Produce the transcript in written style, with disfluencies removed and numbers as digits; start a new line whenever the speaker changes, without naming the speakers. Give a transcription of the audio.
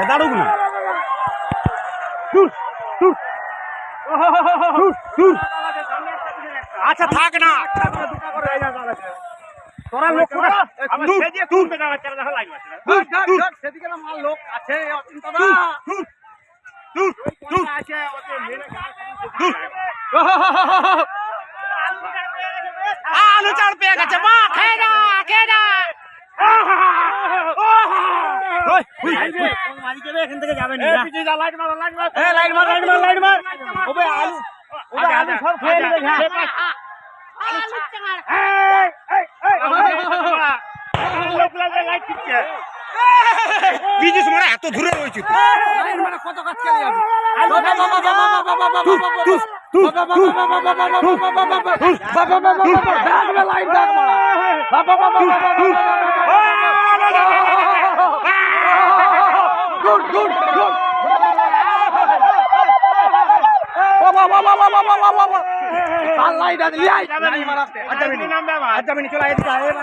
দাঁড়ুক না আচ্ছা থাক না তোরা লোক সেদিকে আমার লোক আছে আলু চাল পেয়ে গেছে মা খেয়ে না খেয়ে না এখান থেকে যাবেন লাইট মার আলু সব খেয়ে নেবে বিজু সময় এত দূরে রয়েছে কত কাজ খেলে যাবে চলে